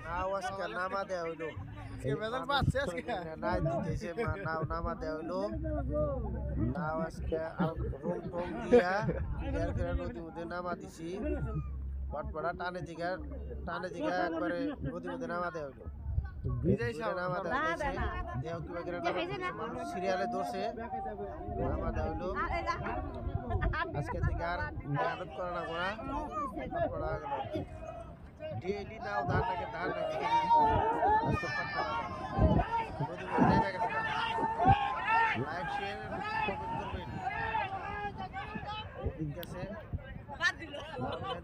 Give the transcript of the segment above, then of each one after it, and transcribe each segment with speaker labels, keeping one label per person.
Speaker 1: নাও আজকে নামা দেওয়া হইলো নামা দেওয়া হইলো নাও আজকে রোম টোম দিয়া নদীর মধ্যে নামা দিছি পটপড়া টানে দিঘা একবারে নদীর মধ্যে নামা দেওয়া হইলো নামা দেওয়া হয়েছে দেহ কিবা মানুষ সিরিয়ালে ধরছে নামা দেওয়া হইলো আজকে থেকে আর মেহনত করা না করা পটপড়া গেল ডেইলি নাও ধান নাকি লাইক শেয়ার কমেন্ট করবেন ঠিক আছে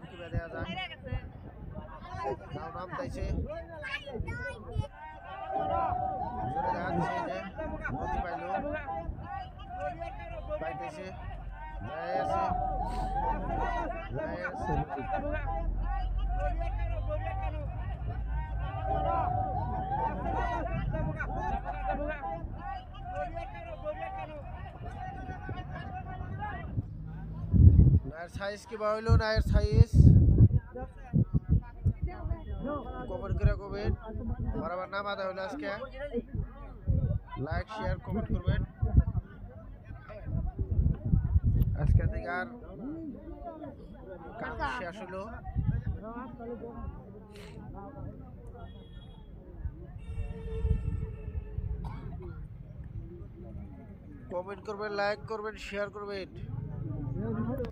Speaker 1: কিভাবে দেওয়া যায় নাও নাম তাইছে নদী পাইলো পাইতেছে নায়ের সাইজ কিবা হইলো নায়ের সাইজ কমেন্ট করে করবেন বরাবর নাম আদা হইলো আজকে লাইক শেয়ার কমেন্ট করবেন আজকে থেকে আর কাম শেষ হলো কমেন্ট করবেন লাইক করবেন শেয়ার করবেন